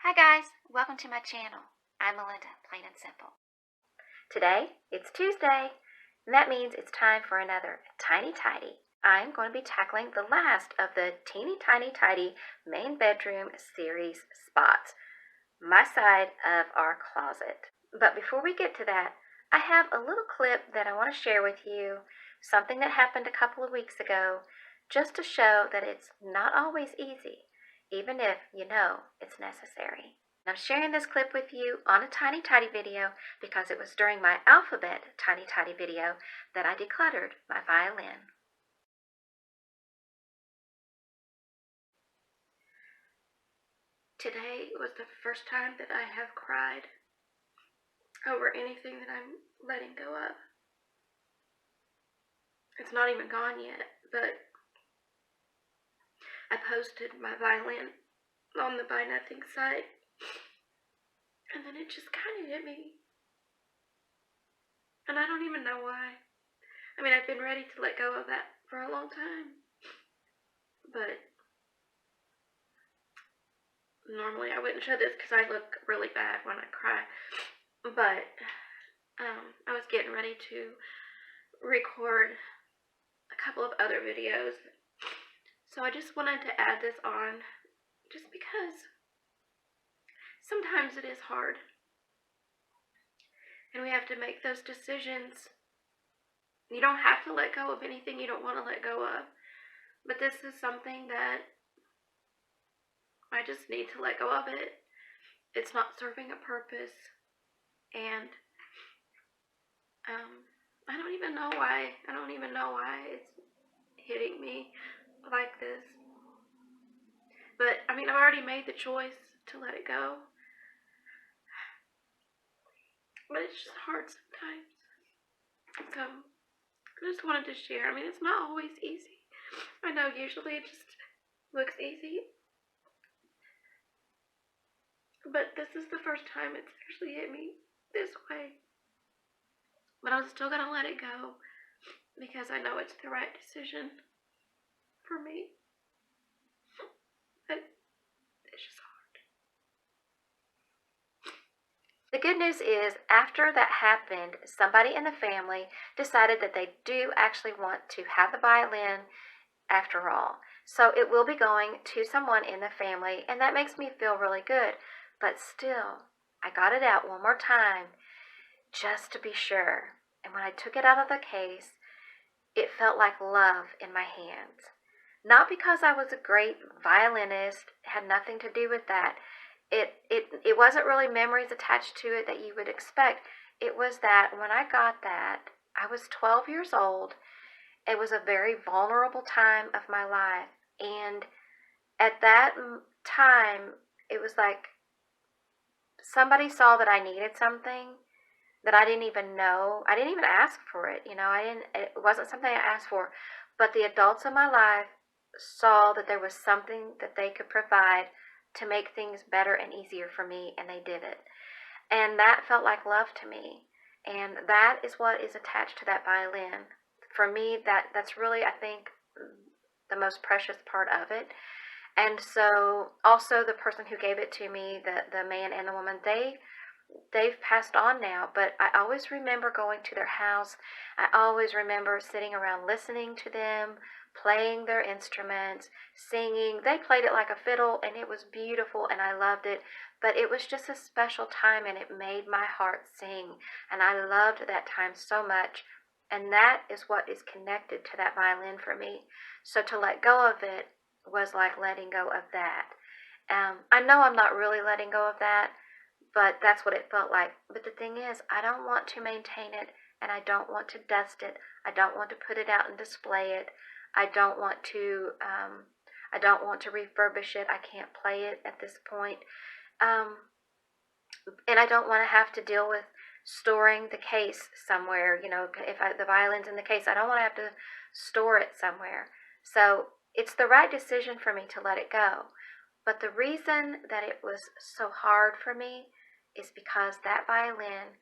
Hi guys, welcome to my channel. I'm Melinda, plain and simple. Today, it's Tuesday, and that means it's time for another Tiny Tidy. I'm going to be tackling the last of the Teeny Tiny Tidy main bedroom series spots, my side of our closet. But before we get to that, I have a little clip that I want to share with you, something that happened a couple of weeks ago, just to show that it's not always easy, even if you know it's necessary. I'm sharing this clip with you on a Tiny Tidy video because it was during my alphabet Tiny Tidy video that I decluttered my violin. Today was the first time that I have cried over anything that I'm letting go of. It's not even gone yet, but I posted my violin on the Buy Nothing site, and then it just kind of hit me. And I don't even know why. I mean, I've been ready to let go of that for a long time. But normally I wouldn't show this because I look really bad when I cry. But I was getting ready to record a couple of other videos. So I just wanted to add this on just because sometimes it is hard. And we have to make those decisions. You don't have to let go of anything you don't want to let go of. But this is something that I just need to let go of it. It's not serving a purpose. And I don't even know why. I don't even know why it's hitting me like this. But, I mean, I've already made the choice to let it go. But it's just hard sometimes. So, I just wanted to share. I mean, it's not always easy. I know usually it just looks easy. But this is the first time it's actually hit me this way. But I'm still going to let it go because I know it's the right decision for me. But it's just hard. The good news is, after that happened, somebody in the family decided that they do actually want to have the violin after all. So it will be going to someone in the family, and that makes me feel really good. But still, I got it out one more time just to be sure. And when I took it out of the case, it felt like love in my hands. Not because I was a great violinist, had nothing to do with that. It wasn't really memories attached to it that you would expect. It was that when I got that, I was 12 years old. It was a very vulnerable time of my life. And at that time, it was like somebody saw that I needed something that I didn't even know. I didn't even ask for it. It wasn't something I asked for. But the adults in my life saw that there was something that they could provide to make things better and easier for me, and they did it. And that felt like love to me. And that is what is attached to that violin. For me, that's really, I think, the most precious part of it. And so also the person who gave it to me, the man and the woman, they've passed on now, but I always remember going to their house. I always remember sitting around listening to them, playing their instruments, singing. They played it like a fiddle, and it was beautiful, and I loved it. But it was just a special time, and it made my heart sing. And I loved that time so much. And that is what is connected to that violin for me. So to let go of it was like letting go of that. I know I'm not really letting go of that, but that's what it felt like. But the thing is, I don't want to maintain it, and I don't want to dust it. I don't want to put it out and display it. I don't want to refurbish it. I can't play it at this point. And I don't want to have to deal with storing the case somewhere. If the violin's in the case, I don't want to have to store it somewhere. So it's the right decision for me to let it go. But the reason that it was so hard for me is because that violin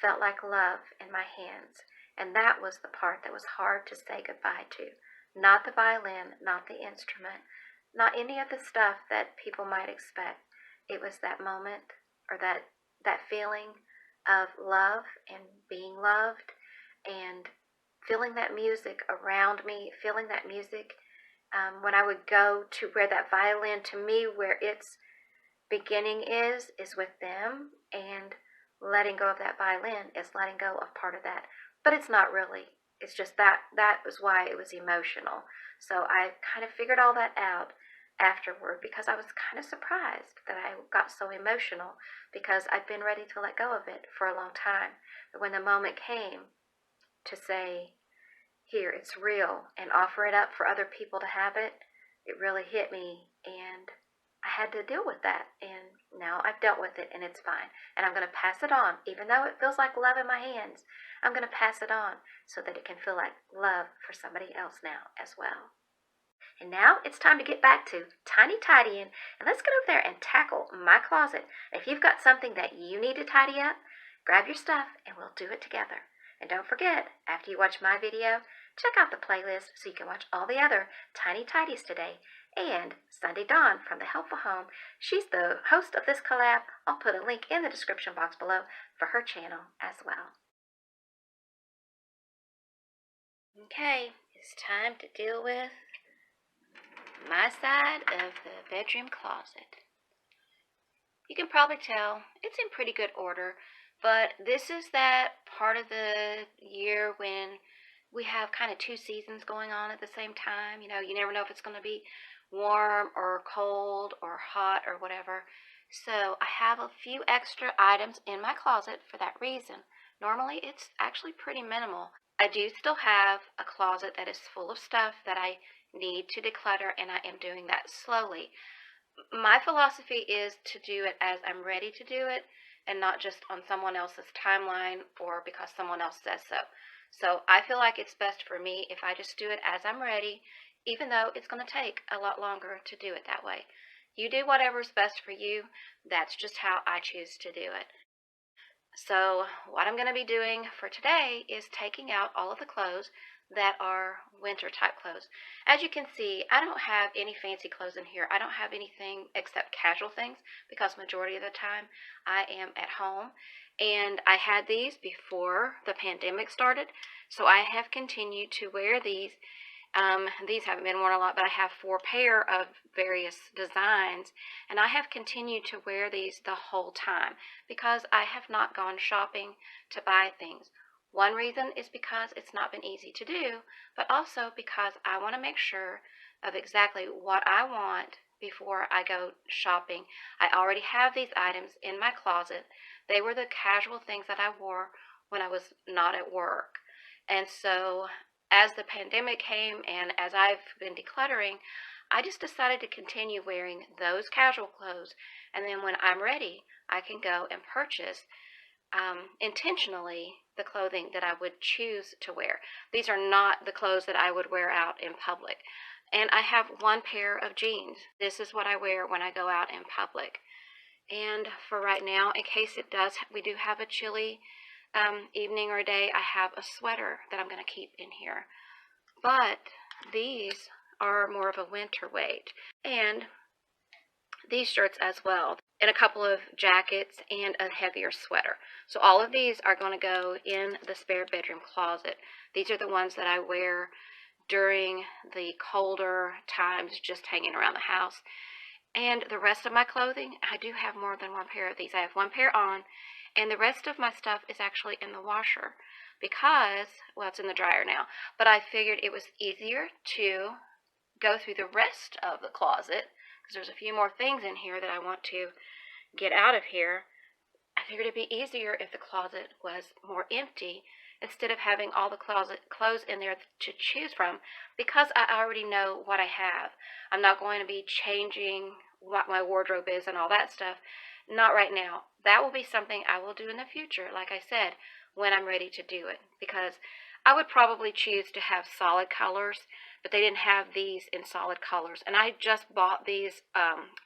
felt like love in my hands. And that was the part that was hard to say goodbye to. Not the violin, not the instrument, not any of the stuff that people might expect. it was that moment, or that feeling of love and being loved, and feeling that music around me, feeling that music when I would go to where that violin, to me, where its beginning is with them, and letting go of that violin is letting go of part of that. But it's not really. It's just that was why it was emotional. So I kind of figured all that out afterward, because I was kind of surprised that I got so emotional, because I'd been ready to let go of it for a long time. But when the moment came to say, here, it's real, and offer it up for other people to have it, it really hit me, and I had to deal with that. And now I've dealt with it, and it's fine. And I'm going to pass it on. Even though it feels like love in my hands, I'm going to pass it on so that it can feel like love for somebody else now as well. And now it's time to get back to tiny tidying, and let's get over there and tackle my closet. If you've got something that you need to tidy up, grab your stuff and we'll do it together. And don't forget, after you watch my video, check out the playlist so you can watch all the other tiny tidies today. And Sunday Dawn from the Helpful Home, she's the host of this collab. I'll put a link in the description box below for her channel as well. Okay, it's time to deal with my side of the bedroom closet. You can probably tell it's in pretty good order, but this is that part of the year when we have kind of two seasons going on at the same time. You know, you never know if it's going to be warm or cold or hot or whatever. So I have a few extra items in my closet for that reason. Normally it's actually pretty minimal. I do still have a closet that is full of stuff that I need to declutter, and I am doing that slowly. My philosophy is to do it as I'm ready to do it, and not just on someone else's timeline or because someone else says so. So I feel like it's best for me if I just do it as I'm ready, even though it's going to take a lot longer to do it that way. You do whatever's best for you. That's just how I choose to do it. So what I'm going to be doing for today is taking out all of the clothes that are winter type clothes. As you can see, I don't have any fancy clothes in here. I don't have anything except casual things, because majority of the time I am at home, and I had these before the pandemic started, so I have continued to wear these. These haven't been worn a lot, but I have 4 pair of various designs, and I have continued to wear these the whole time because I have not gone shopping to buy things. One reason is because it's not been easy to do, but also because I want to make sure of exactly what I want before I go shopping. I already have these items in my closet. They were the casual things that I wore when I was not at work. And so as the pandemic came and as I've been decluttering, I just decided to continue wearing those casual clothes. And then when I'm ready, I can go and purchase intentionally the clothing that I would choose to wear. These are not the clothes that I would wear out in public. And I have 1 pair of jeans. This is what I wear when I go out in public. And for right now, in case we do have a chilly evening or day, I have a sweater that I'm going to keep in here. But these are more of a winter weight. And these shirts as well, and a couple of jackets and a heavier sweater. So all of these are going to go in the spare bedroom closet. These are the ones that I wear during the colder times, just hanging around the house. And the rest of my clothing, I do have more than 1 pair of these. I have 1 pair on, and the rest of my stuff is actually in the washer because, well, it's in the dryer now, but I figured it was easier to go through the rest of the closet, because there's a few more things in here that I want to get out of here. I figured it'd be easier if the closet was more empty instead of having all the clothes in there to choose from, because I already know what I have. I'm not going to be changing what my wardrobe is and all that stuff. Not right now. That will be something I will do in the future, like I said, when I'm ready to do it, because I would probably choose to have solid colors, but they didn't have these in solid colors, and I just bought these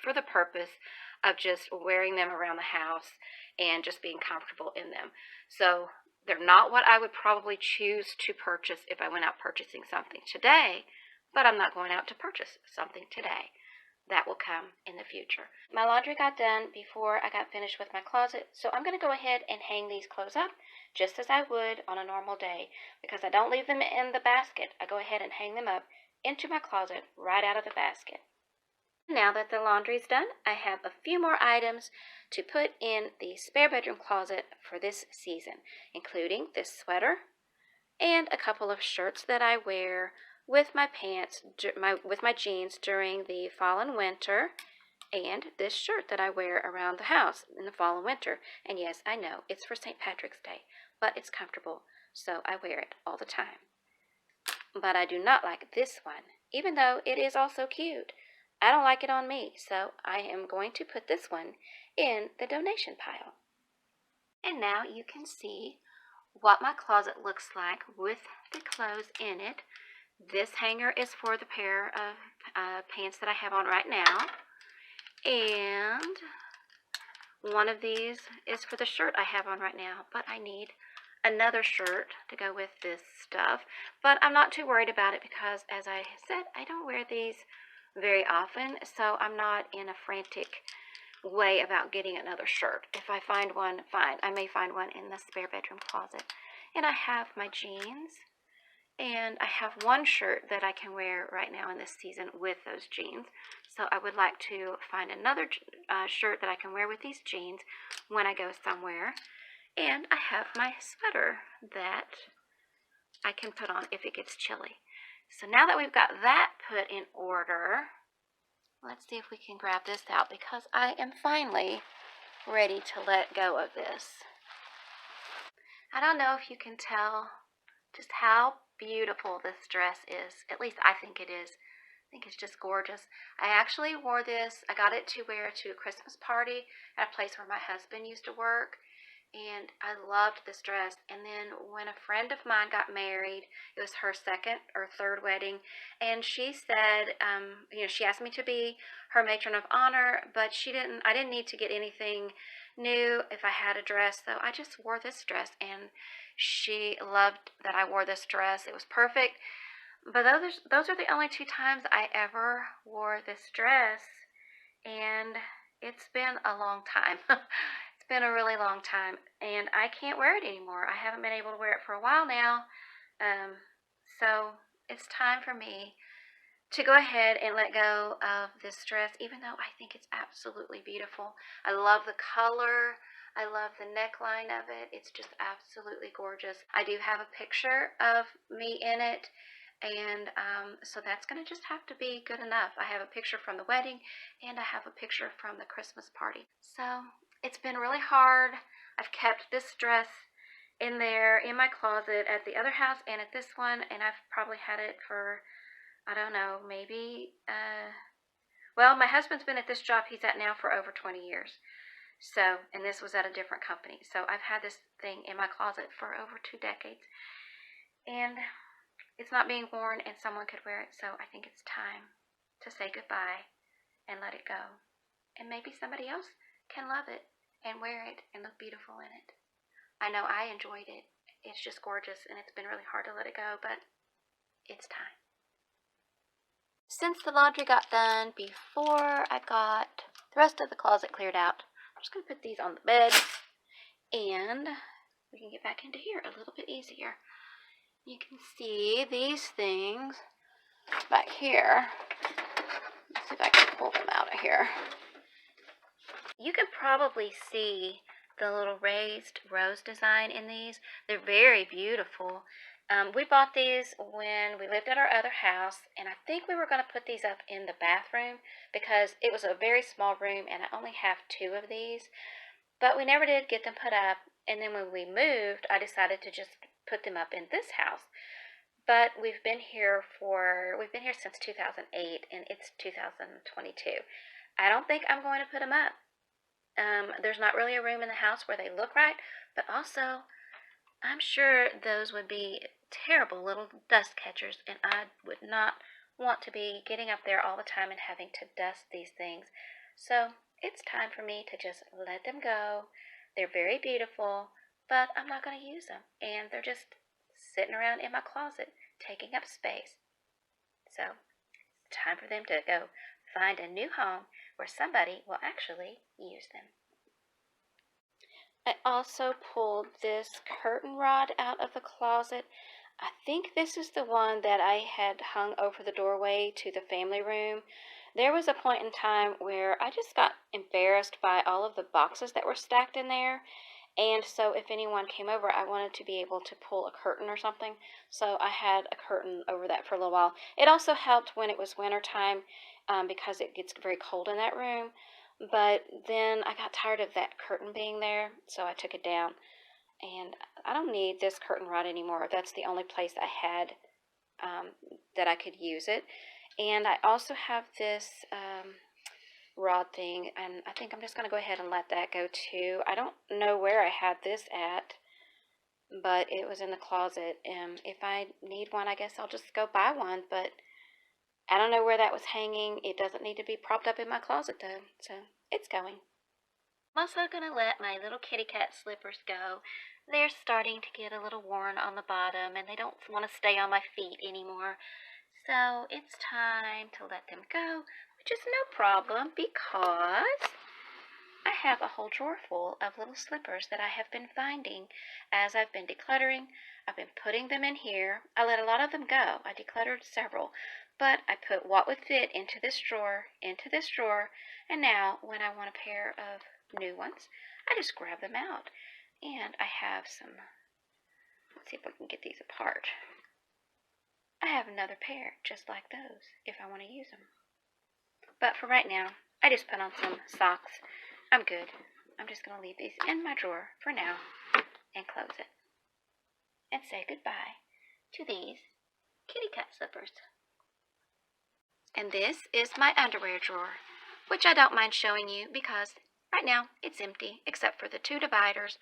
for the purpose of just wearing them around the house and just being comfortable in them. So they're not what I would probably choose to purchase if I went out purchasing something today, but I'm not going out to purchase something today. that will come in the future. My laundry got done before I got finished with my closet, so I'm going to go ahead and hang these clothes up just as I would on a normal day, because I don't leave them in the basket. I go ahead and hang them up into my closet right out of the basket. Now that the laundry's done, I have a few more items to put in the spare bedroom closet for this season, including this sweater and a couple of shirts that I wear with my pants, with my jeans during the fall and winter, and this shirt that I wear around the house in the fall and winter. And yes, I know, it's for St. Patrick's Day, but it's comfortable, so I wear it all the time. But I do not like this one, even though it is also cute. I don't like it on me, so I am going to put this one in the donation pile. And now you can see what my closet looks like with the clothes in it. This hanger is for the pair of pants that I have on right now. And one of these is for the shirt I have on right now, but I need another shirt to go with this stuff. But I'm not too worried about it because, as I said, I don't wear these very often, so I'm not in a frantic way about getting another shirt. If I find one, fine. I may find one in the spare bedroom closet. And I have my jeans, and I have one shirt that I can wear right now in this season with those jeans. So I would like to find another shirt that I can wear with these jeans when I go somewhere. And I have my sweater that I can put on if it gets chilly. So now that we've got that put in order, let's see if we can grab this out, because I am finally ready to let go of this. I don't know if you can tell just how beautiful this dress is. At least I think it is. I think it's just gorgeous. I actually wore this. I got it to wear to a Christmas party at a place where my husband used to work. And I loved this dress. And then when a friend of mine got married, it was her second or third wedding, and she said, she asked me to be her matron of honor, but I didn't need to get anything new if I had a dress, so I just wore this dress, and she loved that I wore this dress. It was perfect. But those are the only 2 times I ever wore this dress, and it's been a long time. It's been a really long time, and I can't wear it anymore. I haven't been able to wear it for a while now, so it's time for me to go ahead and let go of this dress, even though I think it's absolutely beautiful. I love the color. I love the neckline of it. It's just absolutely gorgeous. I do have a picture of me in it, and so that's going to just have to be good enough. I have a picture from the wedding, and I have a picture from the Christmas party. So it's been really hard. I've kept this dress in there in my closet at the other house and at this one, and I've probably had it for, I don't know, maybe, well, my husband's been at this job he's at now for over 20 years. So, and this was at a different company. So I've had this thing in my closet for over 2 decades, and it's not being worn, and someone could wear it. So I think it's time to say goodbye and let it go. And maybe somebody else can love it and wear it and look beautiful in it. I know I enjoyed it. It's just gorgeous, and it's been really hard to let it go, but it's time. Since the laundry got done before I got the rest of the closet cleared out, I'm just going to put these on the bed, and we can get back into here a little bit easier. You can see these things back here. Let's see if I can pull them out of here. You can probably see the little raised rose design in these. They're very beautiful. We bought these when we lived at our other house, and I think we were going to put these up in the bathroom because it was a very small room and I only have 2 of these, but we never did get them put up. And then when we moved, I decided to just put them up in this house. But we've been here since 2008, and it's 2022. I don't think I'm going to put them up. There's not really a room in the house where they look right, but also I'm sure those would be terrible little dust catchers, and I would not want to be getting up there all the time and having to dust these things. So it's time for me to just let them go. They're very beautiful, but I'm not going to use them, and they're just sitting around in my closet taking up space. So it's time for them to go find a new home where somebody will actually use them. I also pulled this curtain rod out of the closet. I think this is the one that I had hung over the doorway to the family room. There was a point in time where I just got embarrassed by all of the boxes that were stacked in there. And so if anyone came over, I wanted to be able to pull a curtain or something. So I had a curtain over that for a little while. It also helped when it was winter time because it gets very cold in that room. But then I got tired of that curtain being there, so I took it down. And I don't need this curtain rod anymore. That's the only place I had that I could use it. And I also have this rod thing, and I think I'm just going to go ahead and let that go too. I don't know where I had this at, but it was in the closet. If I need one, I guess I'll just go buy one, but I don't know where that was hanging. It doesn't need to be propped up in my closet though, so it's going. I'm also going to let my little kitty cat slippers go. They're starting to get a little worn on the bottom, and they don't want to stay on my feet anymore. So it's time to let them go, which is no problem because I have a whole drawer full of little slippers that I have been finding as I've been decluttering. I've been putting them in here. I let a lot of them go. I decluttered several, but I put what would fit into this drawer, and now when I want a pair of new ones, I just grab them out. And I have some, let's see if I can get these apart. I have another pair just like those if I want to use them. But for right now, I just put on some socks. I'm good. I'm just going to leave these in my drawer for now and close it. And say goodbye to these kitty cat slippers. And this is my underwear drawer, which I don't mind showing you because right now it's empty except for the two dividers.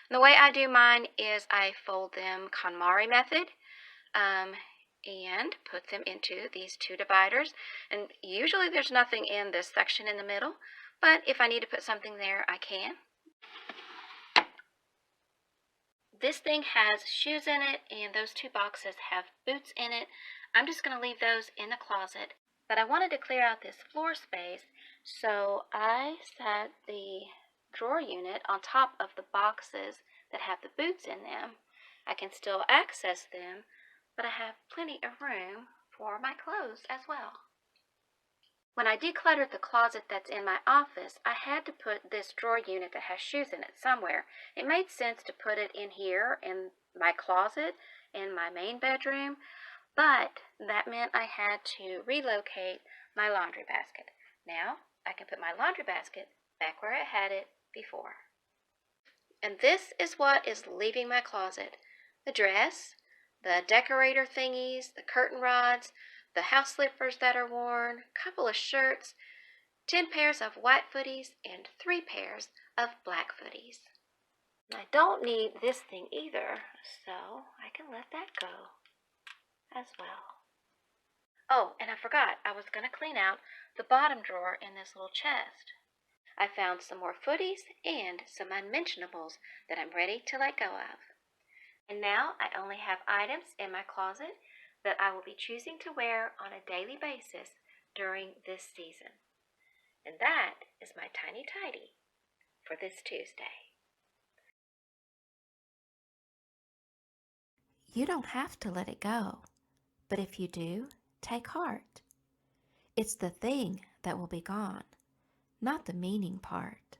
The way I do mine is I fold them KonMari method and put them into these two dividers. And usually there's nothing in this section in the middle, but if I need to put something there, I can. This thing has shoes in it, and those two boxes have boots in it. I'm just going to leave those in the closet, but I wanted to clear out this floor space, so I set the drawer unit on top of the boxes that have the boots in them. I can still access them, but I have plenty of room for my clothes as well. When I decluttered the closet that's in my office, I had to put this drawer unit that has shoes in it somewhere. It made sense to put it in here in my closet in my main bedroom, but that meant I had to relocate my laundry basket. Now I can put my laundry basket back where I had it before. And this is what is leaving my closet. The dress, the decorator thingies, the curtain rods, the house slippers that are worn, couple of shirts, 10 pairs of white footies, and 3 pairs of black footies. I don't need this thing either, so I can let that go as well. Oh, and I forgot, I was going to clean out the bottom drawer in this little chest. I found some more footies and some unmentionables that I'm ready to let go of. And now I only have items in my closet that I will be choosing to wear on a daily basis during this season. And that is my tiny tidy for this Tuesday. You don't have to let it go, but if you do, take heart. It's the thing that will be gone, not the meaning part.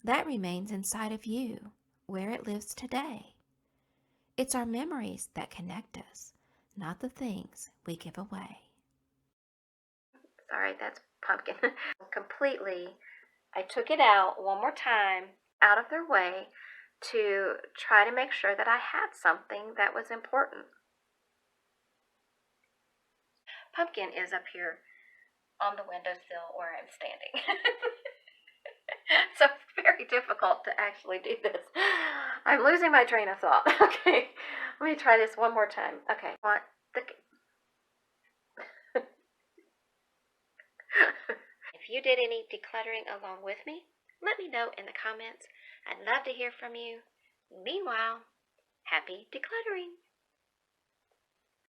That remains inside of you, where it lives today. It's our memories that connect us, not the things we give away. Sorry, that's pumpkin. Completely, I took it out one more time out of their way to try to make sure that I had something that was important. Pumpkin is up here on the windowsill where I'm standing. So it's very difficult to actually do this. I'm losing my train of thought. Okay, let me try this one more time. Okay, If you did any decluttering along with me, let me know in the comments. I'd love to hear from you. Meanwhile, happy decluttering!